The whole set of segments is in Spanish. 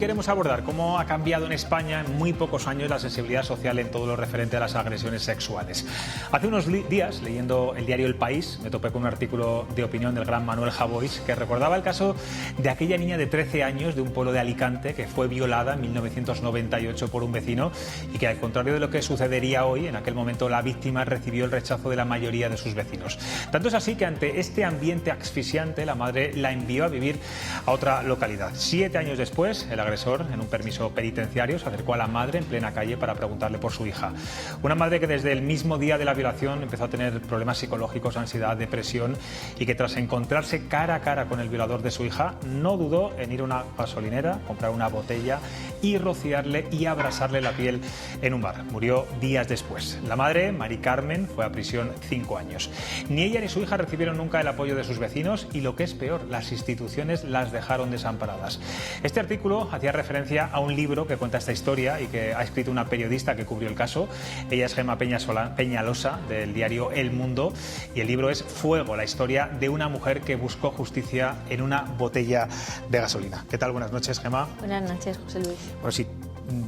Queremos abordar cómo ha cambiado en España en muy pocos años la sensibilidad social en todo lo referente a las agresiones sexuales. Hace unos días, leyendo el diario El País, me topé con un artículo de opinión del gran Manuel Javois que recordaba el caso de aquella niña de 13 años de un pueblo de Alicante que fue violada en 1998 por un vecino y que, al contrario de lo que sucedería hoy, en aquel momento la víctima recibió el rechazo de la mayoría de sus vecinos. Tanto es así que, ante este ambiente asfixiante, la madre la envió a vivir a otra localidad. 7 años después, el agresor, en un permiso penitenciario, se acercó a la madre en plena calle para preguntarle por su hija. Una madre que desde el mismo día de la violación empezó a tener problemas psicológicos, ansiedad, depresión, y que tras encontrarse cara a cara con el violador de su hija, no dudó en ir a una gasolinera, comprar una botella y rociarle y abrasarle la piel en un bar. Murió días después. La madre, Mari Carmen, fue a prisión 5 años. Ni ella ni su hija recibieron nunca el apoyo de sus vecinos y, lo que es peor, las instituciones las dejaron desamparadas. Este artículo hacía referencia a un libro que cuenta esta historia y que ha escrito una periodista que cubrió el caso. Ella es Gemma Peñalosa, del diario El Mundo, y el libro es Fuego, la historia de una mujer que buscó justicia en una botella de gasolina. ¿Qué tal? Buenas noches, Gemma. Buenas noches, José Luis. Bueno, si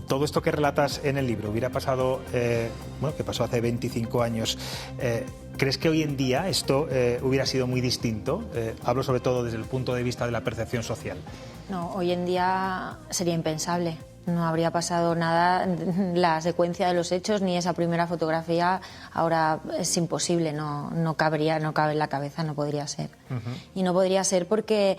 todo esto que relatas en el libro hubiera pasado, que pasó hace 25 años, ¿crees que hoy en día esto hubiera sido muy distinto? Hablo sobre todo desde el punto de vista de la percepción social. No, hoy en día sería impensable. No habría pasado nada, la secuencia de los hechos ni esa primera fotografía ahora es imposible, no cabe en la cabeza, no podría ser. Y no podría ser porque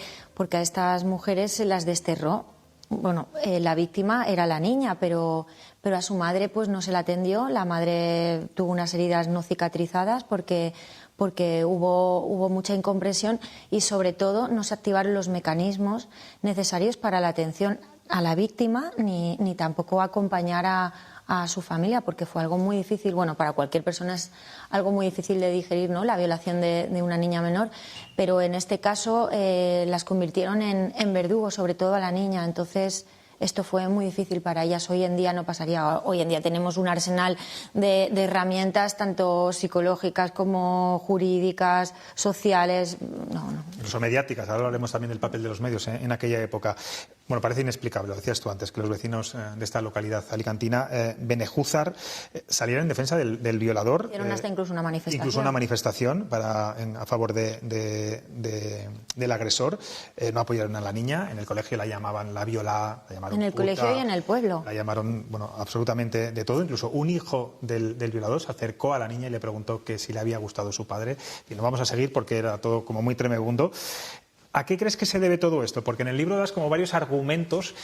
a estas mujeres se las desterró. Bueno, la víctima era la niña, pero a su madre pues no se la atendió. La madre tuvo unas heridas no cicatrizadas porque hubo mucha incompresión y, sobre todo, no se activaron los mecanismos necesarios para la atención a la víctima ni tampoco acompañar a su familia, porque fue algo muy difícil. Bueno, para cualquier persona es algo muy difícil de digerir, ¿no?, la violación de una niña menor, pero en este caso las convirtieron en verdugos, sobre todo a la niña. Entonces esto fue muy difícil para ellas. Hoy en día no pasaría. Hoy en día tenemos un arsenal de herramientas, tanto psicológicas como jurídicas, sociales. No. Incluso mediáticas. Ahora hablaremos también del papel de los medios en aquella época. Bueno, parece inexplicable, lo decías tú antes, que los vecinos de esta localidad alicantina, Benejúzar, salieran en defensa del violador. Hicieron hasta incluso una manifestación. Incluso una manifestación a favor del agresor. No apoyaron a la niña. En el colegio la llamaban la violada, la llamaron en el puta, colegio y en el pueblo. La llamaron, absolutamente de todo. Incluso un hijo del violador se acercó a la niña y le preguntó que si le había gustado su padre. Y no vamos a seguir porque era todo como muy tremebundo. ¿A qué crees que se debe todo esto? Porque en el libro das como varios argumentos,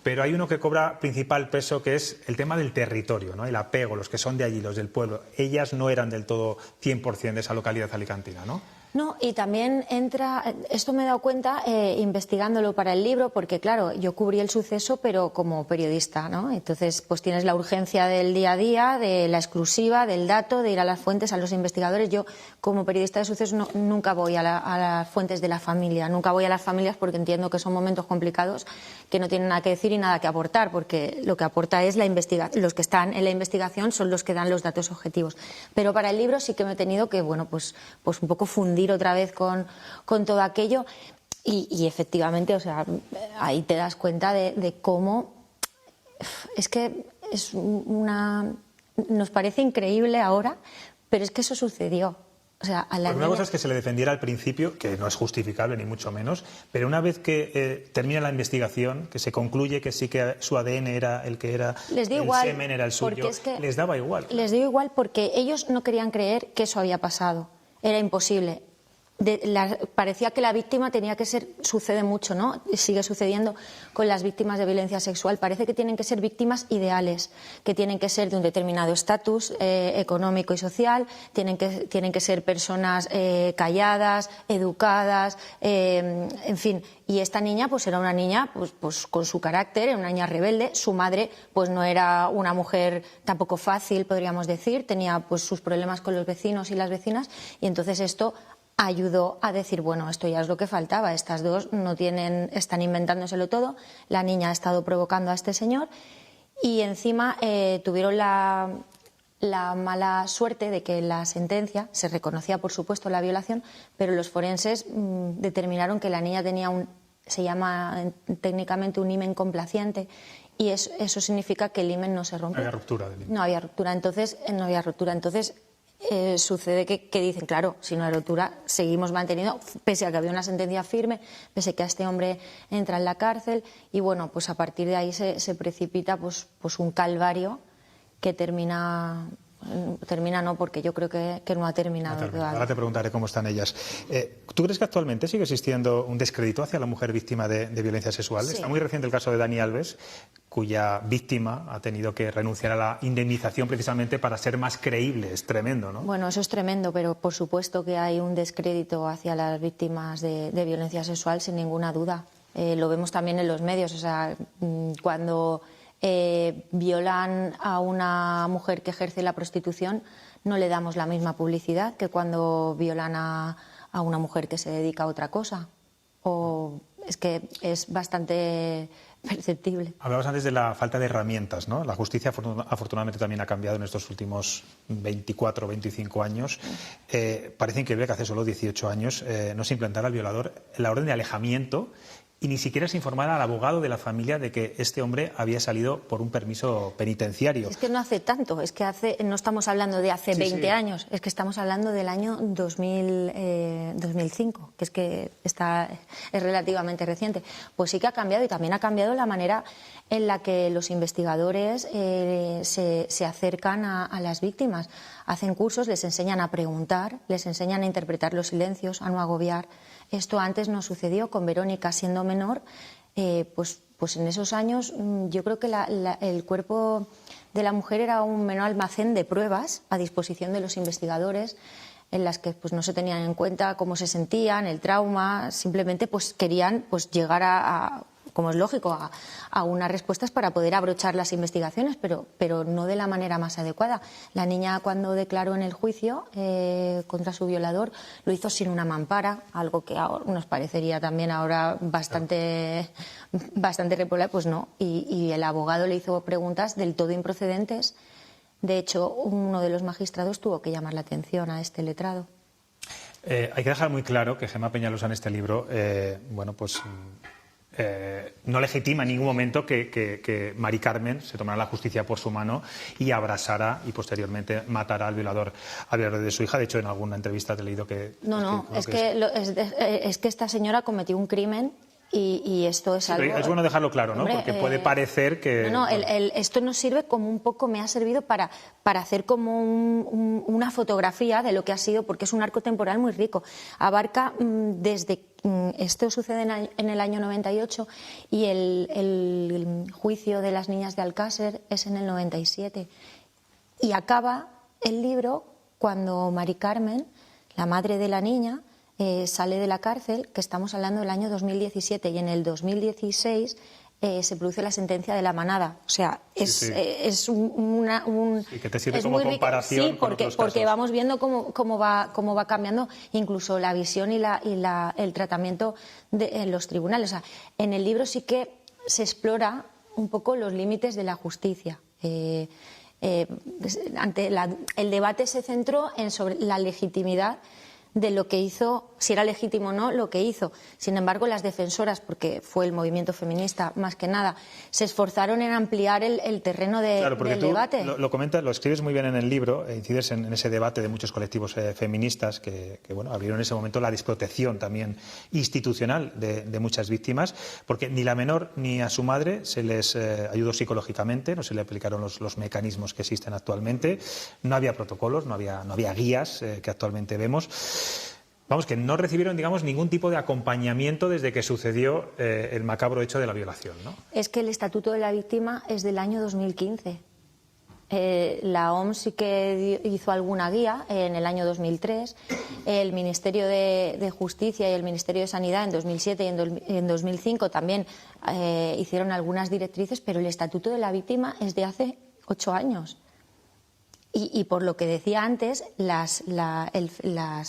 pero hay uno que cobra principal peso, que es el tema del territorio, ¿no? El apego, los que son de allí, los del pueblo. Ellas no eran del todo 100% de esa localidad alicantina, ¿no? No, y también entra, esto me he dado cuenta investigándolo para el libro, porque claro, yo cubrí el suceso pero como periodista, ¿no? Entonces pues tienes la urgencia del día a día, de la exclusiva, del dato, de ir a las fuentes, a los investigadores. Yo como periodista de sucesos nunca voy a las fuentes de la familia, nunca voy a las familias, porque entiendo que son momentos complicados, que no tienen nada que decir y nada que aportar, porque lo que aporta es la investigación. Los que están en la investigación son los que dan los datos objetivos. Pero para el libro sí que me he tenido que, pues un poco fundir otra vez con todo aquello y efectivamente, o sea, ahí te das cuenta de cómo es que nos parece increíble ahora, pero es que eso sucedió. O sea, una cosa es que se le defendiera al principio, que no es justificable ni mucho menos, pero una vez que termina la investigación, que se concluye que sí que su ADN era el que era, el semen era el suyo, les daba igual. Les dio igual porque ellos no querían creer que eso había pasado. Era imposible. Parecía que la víctima tenía que ser, sucede mucho, ¿no? Sigue sucediendo con las víctimas de violencia sexual. Parece que tienen que ser víctimas ideales, que tienen que ser de un determinado estatus económico y social, tienen que ser personas calladas, educadas, en fin. Y esta niña pues era una niña pues con su carácter, era una niña rebelde. Su madre pues no era una mujer tampoco fácil, podríamos decir, tenía pues sus problemas con los vecinos y las vecinas, y entonces esto ayudó a decir, bueno, esto ya es lo que faltaba, estas dos están inventándoselo todo, la niña ha estado provocando a este señor y encima tuvieron la mala suerte de que en la sentencia se reconocía, por supuesto, la violación, pero los forenses determinaron que la niña tenía un se llama técnicamente un himen complaciente, y eso significa que el himen no se rompe. Había ruptura del himen. No había ruptura, entonces sucede que dicen, claro, si no hay ruptura, seguimos manteniendo, pese a que había una sentencia firme, pese a que a este hombre entra en la cárcel, y bueno, pues a partir de ahí se precipita pues un calvario que termina no, porque yo creo que no ha terminado todavía. Ahora te preguntaré cómo están ellas. ¿Tú crees que actualmente sigue existiendo un descrédito hacia la mujer víctima de violencia sexual? Sí. Está muy reciente el caso de Dani Alves, cuya víctima ha tenido que renunciar a la indemnización precisamente para ser más creíble. Es tremendo, ¿no? Bueno, eso es tremendo, pero por supuesto que hay un descrédito hacia las víctimas de violencia sexual, sin ninguna duda. Lo vemos también en los medios, o sea, cuando violan a una mujer que ejerce la prostitución, no le damos la misma publicidad que cuando violan a una mujer que se dedica a otra cosa. O es que es bastante perceptible. Hablabas antes de la falta de herramientas, ¿no? La justicia afortunadamente también ha cambiado en estos últimos 24 o 25 años. Parece increíble que hace solo 18 años no se implantara al violador la orden de alejamiento y ni siquiera se informara al abogado de la familia de que este hombre había salido por un permiso penitenciario. Es que no hace tanto, es que no estamos hablando de hace 20 años, es que estamos hablando del año 2005, que es relativamente reciente. Pues sí que ha cambiado, y también ha cambiado la manera en la que los investigadores se acercan a las víctimas. Hacen cursos, les enseñan a preguntar, les enseñan a interpretar los silencios, a no agobiar. Esto antes no sucedió. Con Verónica, siendo menor, pues en esos años yo creo que el cuerpo de la mujer era un menor almacén de pruebas a disposición de los investigadores, en las que pues no se tenían en cuenta cómo se sentían, el trauma, simplemente pues querían pues llegar como es lógico, a unas respuestas para poder abrochar las investigaciones, pero no de la manera más adecuada. La niña, cuando declaró en el juicio contra su violador, lo hizo sin una mampara, algo que ahora nos parecería también ahora bastante reprobable, pues no. Y el abogado le hizo preguntas del todo improcedentes. De hecho, uno de los magistrados tuvo que llamar la atención a este letrado. Hay que dejar muy claro que Gemma Peñalosa en este libro, no legitima en ningún momento que Mari Carmen se tomara la justicia por su mano y abrazara y posteriormente matara al violador de su hija. De hecho, en alguna entrevista te he leído que... Es que esta señora cometió un crimen y esto es algo... Es bueno dejarlo claro, ¿no? Hombre, porque puede parecer que... Esto nos sirve como un poco, me ha servido para hacer como una fotografía de lo que ha sido, porque es un arco temporal muy rico. Abarca desde... Esto sucede en el año 98 y el juicio de las niñas de Alcácer es en el 97. Y acaba el libro cuando Mari Carmen, la madre de la niña, sale de la cárcel, que estamos hablando del año 2017, y en el 2016 se produce la sentencia de la manada. O sea, es que te sirve como comparación. Sí, porque vamos viendo cómo va cambiando incluso la visión y el tratamiento en los tribunales. O sea, en el libro sí que se explora un poco los límites de la justicia. El debate se centró sobre la legitimidad de lo que hizo, si era legítimo o no lo que hizo. Sin embargo, las defensoras, porque fue el movimiento feminista más que nada, se esforzaron en ampliar el terreno del debate. Lo comentas, lo escribes muy bien en el libro, incides en ese debate de muchos colectivos feministas que abrieron en ese momento la desprotección también institucional de muchas víctimas, porque ni la menor ni a su madre se les ayudó psicológicamente, no se le aplicaron los mecanismos que existen actualmente, no había protocolos, no había guías que actualmente vemos. Vamos, que no recibieron, digamos, ningún tipo de acompañamiento desde que sucedió el macabro hecho de la violación, ¿no? Es que el Estatuto de la Víctima es del año 2015. La OMS sí que hizo alguna guía en el año 2003. El Ministerio de Justicia y el Ministerio de Sanidad en 2007 y en 2005 también hicieron algunas directrices, pero el Estatuto de la Víctima es de hace 8 años. Y por lo que decía antes, las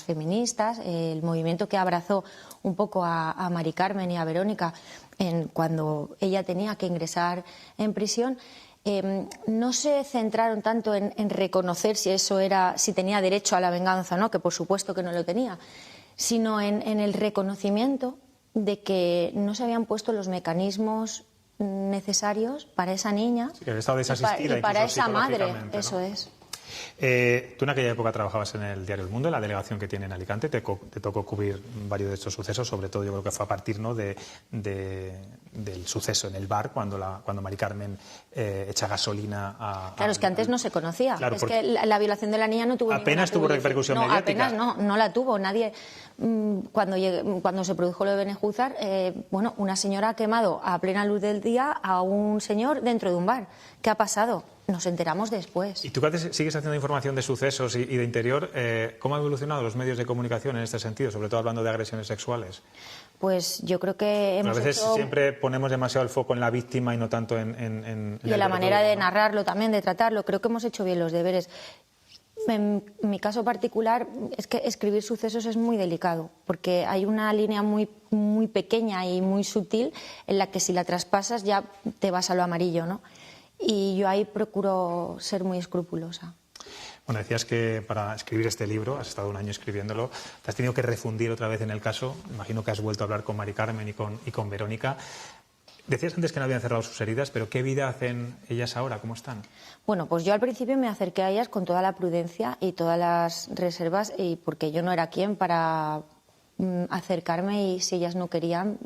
feministas, el movimiento que abrazó un poco a Mari Carmen y a Verónica cuando ella tenía que ingresar en prisión, no se centraron tanto en reconocer si tenía derecho a la venganza o no, que por supuesto que no lo tenía, sino en el reconocimiento de que no se habían puesto los mecanismos necesarios para esa niña sí, que había estado desasistida, y para incluso esa madre, psicológicamente, ¿no? eso es. Tú en aquella época trabajabas en el diario El Mundo, en la delegación que tiene en Alicante, te tocó cubrir varios de estos sucesos, sobre todo yo creo que fue a partir, ¿no?, del suceso en el bar, cuando Mari Carmen echa gasolina a... Claro, es que antes no se conocía. Claro, es que la violación de la niña no tuvo apenas tuvo repercusión mediática. Apenas no la tuvo. Nadie, cuando se produjo lo de Benejúzar, bueno, una señora ha quemado a plena luz del día a un señor dentro de un bar. ¿Qué ha pasado? Nos enteramos después. Y tú que sigues haciendo información de sucesos y de interior, ¿cómo han evolucionado los medios de comunicación en este sentido, sobre todo hablando de agresiones sexuales? Pues yo creo que hemos A veces hecho... siempre ponemos demasiado el foco en la víctima y no tanto en y en la manera de narrarlo también, de tratarlo. Creo que hemos hecho bien los deberes. En mi caso particular es que escribir sucesos es muy delicado, porque hay una línea muy, muy pequeña y muy sutil en la que si la traspasas ya te vas a lo amarillo, ¿no? Y yo ahí procuro ser muy escrupulosa. Bueno, decías que para escribir este libro, has estado un año escribiéndolo, te has tenido que refundir otra vez en el caso. Imagino que has vuelto a hablar con Mari Carmen y con Verónica. Decías antes que no habían cerrado sus heridas, pero ¿qué vida hacen ellas ahora? ¿Cómo están? Bueno, pues yo al principio me acerqué a ellas con toda la prudencia y todas las reservas, y porque yo no era quien para acercarme, y si ellas no querían,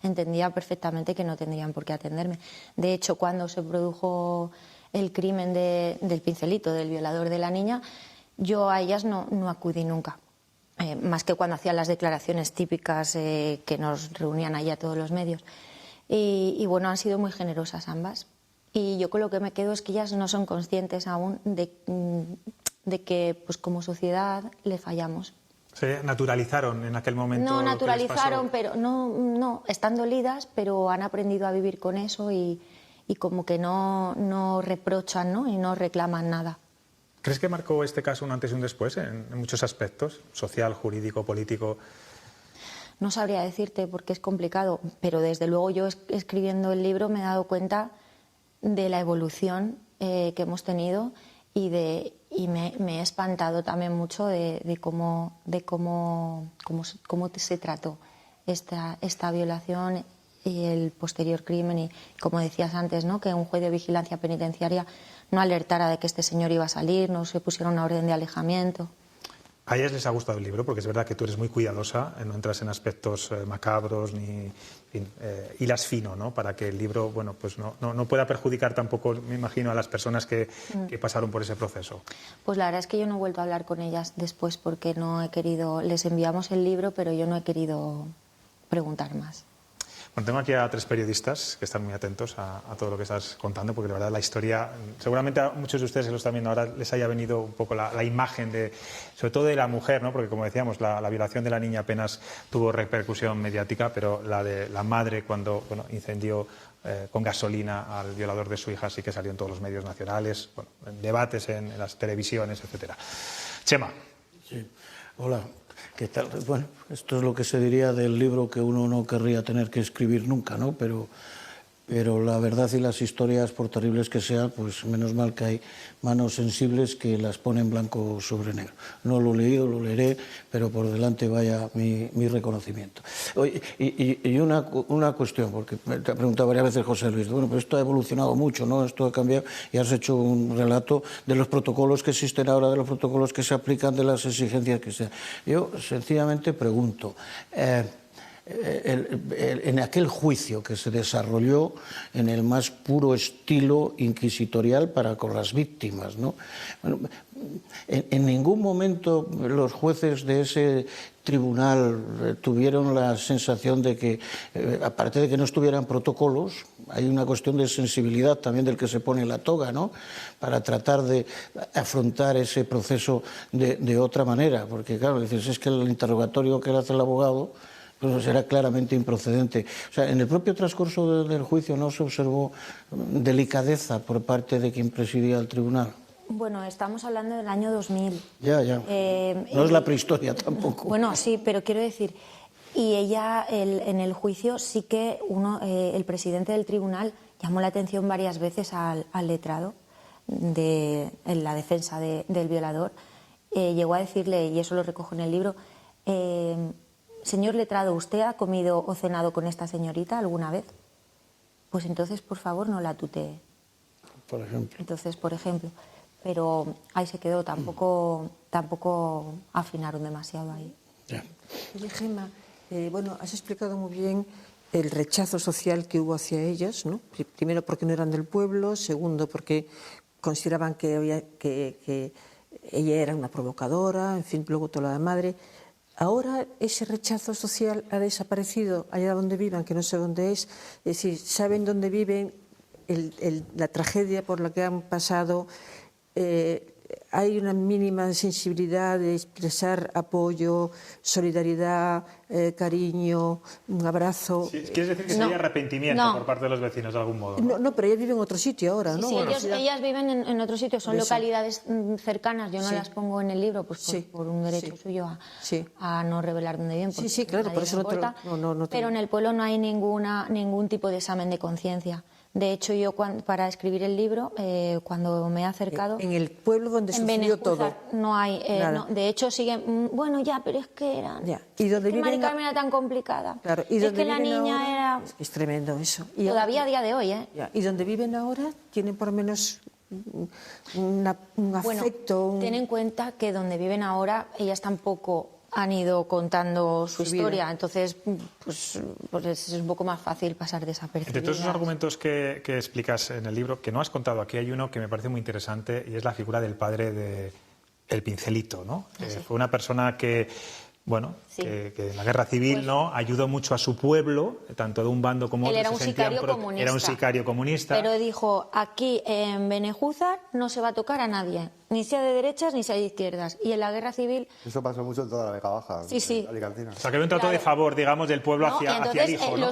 entendía perfectamente que no tendrían por qué atenderme. De hecho, cuando se produjo el crimen del Pincelito, del violador de la niña, yo a ellas no acudí nunca. Más que cuando hacían las declaraciones típicas que nos reunían allí a todos los medios. Y bueno, han sido muy generosas ambas. Y yo con lo que me quedo es que ellas no son conscientes aún de que, pues como sociedad, le fallamos. ¿Se naturalizaron en aquel momento? No lo que les naturalizaron, pasó? pero no, están dolidas, pero han aprendido a vivir con eso y como que no reprochan, ¿no?, y no reclaman nada. ¿Crees que marcó este caso un antes y un después en muchos aspectos? Social, jurídico, político. No sabría decirte porque es complicado, pero desde luego yo escribiendo el libro me he dado cuenta de la evolución que hemos tenido y me he espantado también mucho de cómo se trató esta violación y el posterior crimen. Y como decías antes, ¿no?, que un juez de vigilancia penitenciaria no alertara de que este señor iba a salir, no se pusiera una orden de alejamiento. A ellas les ha gustado el libro porque es verdad que tú eres muy cuidadosa, no entras en aspectos macabros ni hilas fino, ¿no?, para que el libro, bueno, pues no pueda perjudicar tampoco, me imagino, a las personas que pasaron por ese proceso. Pues la verdad es que yo no he vuelto a hablar con ellas después porque no he querido, les enviamos el libro, pero yo no he querido preguntar más. Bueno, tengo aquí a 3 periodistas que están muy atentos a todo lo que estás contando, porque la verdad la historia, seguramente a muchos de ustedes que lo están viendo ahora les haya venido un poco la imagen sobre todo de la mujer, ¿no?, porque como decíamos, la violación de la niña apenas tuvo repercusión mediática, pero la de la madre cuando incendió con gasolina al violador de su hija sí que salió en todos los medios nacionales, en debates en las televisiones, etcétera. Chema. Sí. Hola. ¿Qué tal? Bueno, esto es lo que se diría del libro que uno no querría tener que escribir nunca, ¿no? Pero la verdad y las historias, por terribles que sean, pues menos mal que hay manos sensibles que las ponen blanco sobre negro. No lo he leído, lo leeré, pero por delante vaya mi reconocimiento. Oye, y una cuestión, porque te ha preguntado varias veces José Luis, bueno, pero esto ha evolucionado mucho, ¿no? Esto ha cambiado, y has hecho un relato de los protocolos que existen ahora, de los protocolos que se aplican, de las exigencias que sean. Yo sencillamente pregunto, en aquel juicio que se desarrolló en el más puro estilo inquisitorial para con las víctimas, ¿no? Bueno, en ningún momento los jueces de ese tribunal tuvieron la sensación de que, aparte de que no estuvieran protocolos, hay una cuestión de sensibilidad también del que se pone la toga, ¿no?, para tratar de afrontar ese proceso de otra manera, porque claro, dices, es que el interrogatorio que le hace el abogado pues era claramente improcedente. O sea, en el propio transcurso del juicio no se observó delicadeza por parte de quien presidía el tribunal. Bueno, estamos hablando del año 2000. Ya. No es la prehistoria tampoco. Bueno, sí, pero quiero decir, y ella en el juicio sí que el presidente del tribunal llamó la atención varias veces al letrado en la defensa del violador. Llegó a decirle, y eso lo recojo en el libro, señor letrado, ¿usted ha comido o cenado con esta señorita alguna vez? Pues entonces, por favor, no la tutee. Por ejemplo. Entonces, por ejemplo. Pero ahí se quedó, tampoco afinaron demasiado ahí. Ya. Oye, Gemma, bueno, has explicado muy bien el rechazo social que hubo hacia ellas, ¿no? Primero porque no eran del pueblo, segundo porque consideraban que ella era una provocadora, en fin, luego toda la madre. Ahora ese rechazo social ha desaparecido allá donde vivan, que no sé dónde es decir, saben dónde viven, la tragedia por la que han pasado, hay una mínima sensibilidad de expresar apoyo, solidaridad, cariño, un abrazo. Sí, ¿quieres decir que hay arrepentimiento por parte de los vecinos de algún modo? No, pero ellas viven en otro sitio ahora, ¿no? Sí, ellas viven en otro sitio, son localidades cercanas, yo no las pongo en el libro pues por un derecho suyo a no revelar dónde viven. Sí, claro, por eso no te... Pero en el pueblo no hay ningún tipo de examen de conciencia. De hecho, yo para escribir el libro, cuando me he acercado... En el pueblo donde sucedió todo. No hay... no, de hecho, siguen... Bueno, ya, pero es que eran... Ya. ¿Y donde viven? Mari Carmen era tan complicada. Claro. ¿Y es donde que la niña ahora? era... Es tremendo eso. Y todavía a día de hoy, ¿eh? Ya. ¿Y donde viven ahora tienen por lo menos un afecto? Bueno, ten en cuenta que donde viven ahora, ellas tampoco han ido contando su historia, entonces pues es un poco más fácil pasar desapercibidas. Entre todos esos argumentos que explicas en el libro, que no has contado aquí, hay uno que me parece muy interesante y es la figura del padre de El Pincelito, ¿no? Fue una persona que, bueno, que en la guerra civil ayudó mucho a su pueblo, tanto de un bando como otro. Él era un sicario comunista. Era un sicario comunista. Pero dijo, aquí en Benejúzar no se va a tocar a nadie, ni sea de derechas ni sea de izquierdas. Y en la guerra civil... Eso pasó mucho en toda la Vega Baja, alicantina. O sea, que había un trato de favor, digamos, del pueblo hacia el hijo, ¿no?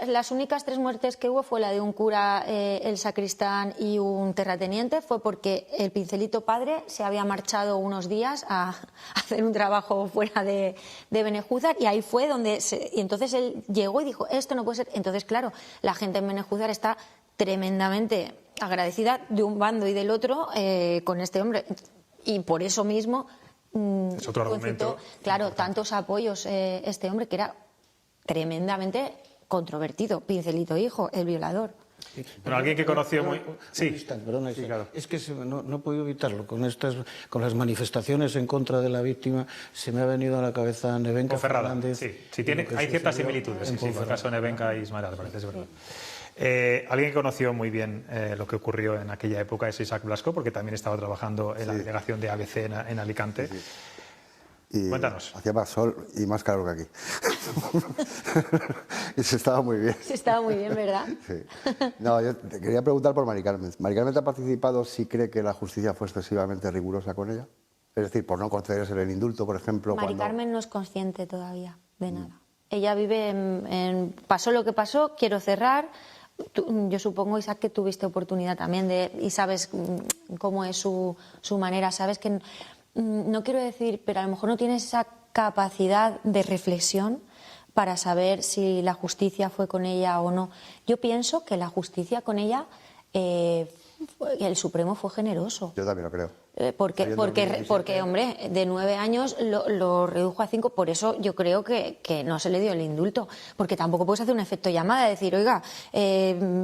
Las únicas 3 muertes que hubo fue la de un cura, el sacristán y un terrateniente, fue porque el Pincelito padre se había marchado unos días a hacer un trabajo fuera de Benejúzar, y ahí fue donde... y entonces él llegó y dijo, esto no puede ser. Entonces, claro, la gente en Benejúzar está tremendamente agradecida de un bando y del otro con este hombre. Y por eso mismo... es otro argumento. Claro, tantos apoyos este hombre, que era tremendamente controvertido. Pincelito hijo, el violador. Pero alguien que conoció muy... Perdona, claro. Es que no he podido evitarlo. Con las manifestaciones en contra de la víctima se me ha venido a la cabeza Nevenka Fernández. Sí, hay ciertas similitudes. Sí, en el caso de Nevenka y Ismael Álvarez, es verdad. Alguien que conoció muy bien lo que ocurrió en aquella época es Isaac Blasco, porque también estaba trabajando en la delegación de ABC en Alicante. Sí. Y cuéntanos. Hacía más sol y más calor que aquí. Y se estaba muy bien. Se estaba muy bien, ¿verdad? Sí. No, yo te quería preguntar por Mari Carmen. ¿Mari Carmen te ha participado si cree que la justicia fue excesivamente rigurosa con ella? Es decir, por no concederse el indulto, por ejemplo. Mari Carmen no es consciente todavía de nada. Ella vive pasó lo que pasó, quiero cerrar. Yo supongo, Isaac, que tuviste oportunidad también y sabes cómo es su manera, sabes que... No quiero decir, pero a lo mejor no tienes esa capacidad de reflexión para saber si la justicia fue con ella o no. Yo pienso que la justicia con ella, el Supremo fue generoso. Yo también lo creo. Porque, hombre, de 9 años lo redujo a 5, por eso yo creo que no se le dio el indulto, porque tampoco puedes hacer un efecto llamada, decir, oiga,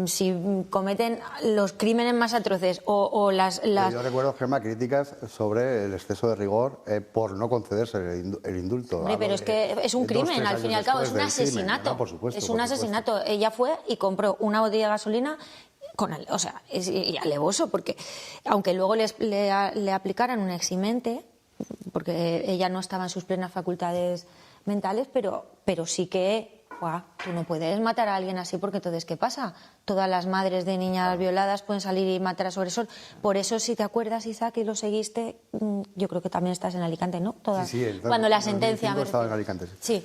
si cometen los crímenes más atroces o las... Yo recuerdo, Gemma, críticas sobre el exceso de rigor por no concederse el indulto. Hombre, pero es que es un crimen, al fin y al cabo, es un asesinato. No, por supuesto, es un asesinato. Ella fue y compró una botella de gasolina... es alevoso, porque aunque luego le aplicaran un eximente, porque ella no estaba en sus plenas facultades mentales, pero sí que tú no puedes matar a alguien así, porque entonces ¿qué pasa? Todas las madres de niñas violadas pueden salir y matar a su agresor. Por eso, si te acuerdas, Isaac, y lo seguiste, yo creo que también estás en Alicante, ¿no? Cuando la sentencia... estaba en Alicante. Sí,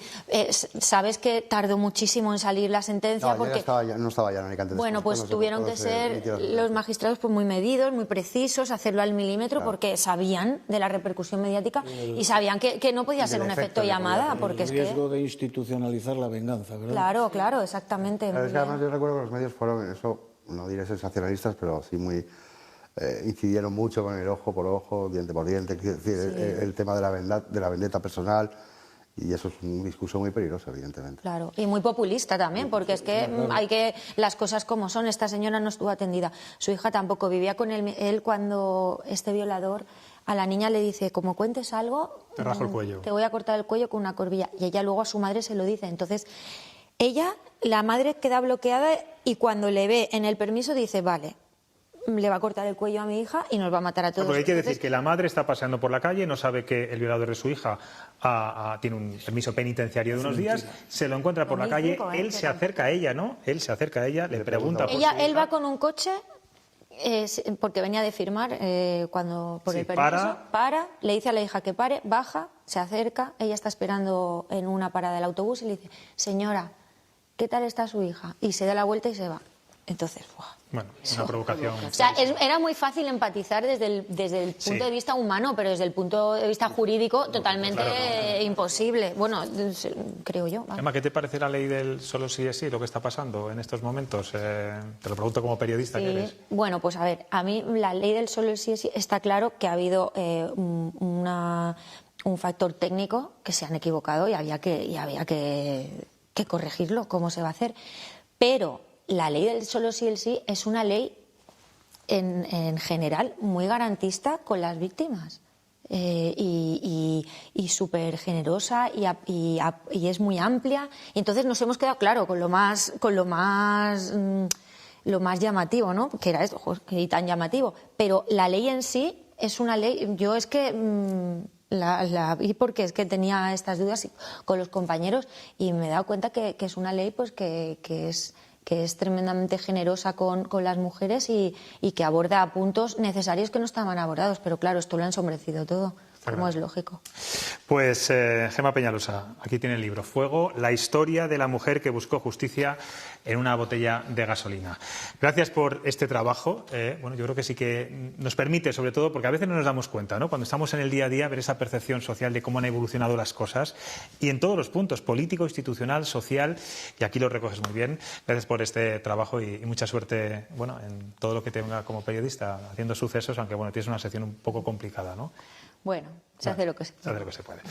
sabes que tardó muchísimo en salir la sentencia. No estaba ya en Alicante. Bueno, pues tuvieron que ser los magistrados pues muy medidos, muy precisos, hacerlo al milímetro, porque sabían de la repercusión mediática y sabían que no podía ser un efecto llamada. Porque el riesgo de institucionalizar la venganza. ¿Verdad? Claro, exactamente. Es que además yo recuerdo que los medios fueron, eso no diré sensacionalistas, pero sí muy... incidieron mucho con el ojo por ojo, diente por diente, es decir, el tema de la vendetta personal, Y eso es un discurso muy peligroso, evidentemente. Claro, y muy populista también, porque es que hay que las cosas como son. Esta señora no estuvo atendida, su hija tampoco, vivía con él cuando este violador a la niña le dice, como cuentes algo, te rajo el cuello, te voy a cortar el cuello con una corbilla, y ella luego a su madre se lo dice. Entonces la madre queda bloqueada, y cuando le ve en el permiso dice, vale, le va a cortar el cuello a mi hija y nos va a matar a todos. Porque hay que decir que la madre está paseando por la calle, no sabe que el violador de su hija tiene un permiso penitenciario de unos días, se lo encuentra por la calle, él se acerca a ella, ¿no? Él se acerca a ella, le pregunta por su hija. Él va con un coche, porque venía de firmar por el permiso, para, le dice a la hija que pare, baja, se acerca, ella está esperando en una parada del autobús y le dice, señora, ¿qué tal está su hija? Y se da la vuelta y se va. Entonces, ¡buah! Bueno, una provocación. O sea, era muy fácil empatizar desde el punto de vista humano, pero desde el punto de vista jurídico totalmente imposible. Bueno, creo yo. ¿Vale? Emma, ¿qué te parece la ley del solo sí es sí, lo que está pasando en estos momentos? Te lo pregunto como periodista que eres. Bueno, pues a ver, a mí la ley del solo sí es sí, está claro que ha habido un factor técnico, que se han equivocado y había que corregirlo. ¿Cómo se va a hacer? Pero la ley del solo sí el sí es una ley en general muy garantista con las víctimas y súper generosa y es muy amplia, y entonces nos hemos quedado, claro, con lo más llamativo, ¿no? Que era esto, y tan llamativo, pero la ley en sí es una ley, yo es que la vi porque es que tenía estas dudas con los compañeros y me he dado cuenta que es una ley pues que es tremendamente generosa con las mujeres y que aborda puntos necesarios que no estaban abordados. Pero claro, esto lo ha ensombrecido todo, como es lógico. Pues Gemma Peñalosa, aquí tiene el libro Fuego, la historia de la mujer que buscó justicia en una botella de gasolina. Gracias por este trabajo. Bueno, yo creo que sí que nos permite, sobre todo, porque a veces no nos damos cuenta, ¿no? Cuando estamos en el día a día, ver esa percepción social de cómo han evolucionado las cosas y en todos los puntos, político, institucional, social, y aquí lo recoges muy bien. Gracias por este trabajo y mucha suerte, bueno, en todo lo que tenga como periodista haciendo sucesos, aunque bueno, tienes una sección un poco complicada, ¿no? Bueno, se hace lo que se puede. Se hace lo que se puede.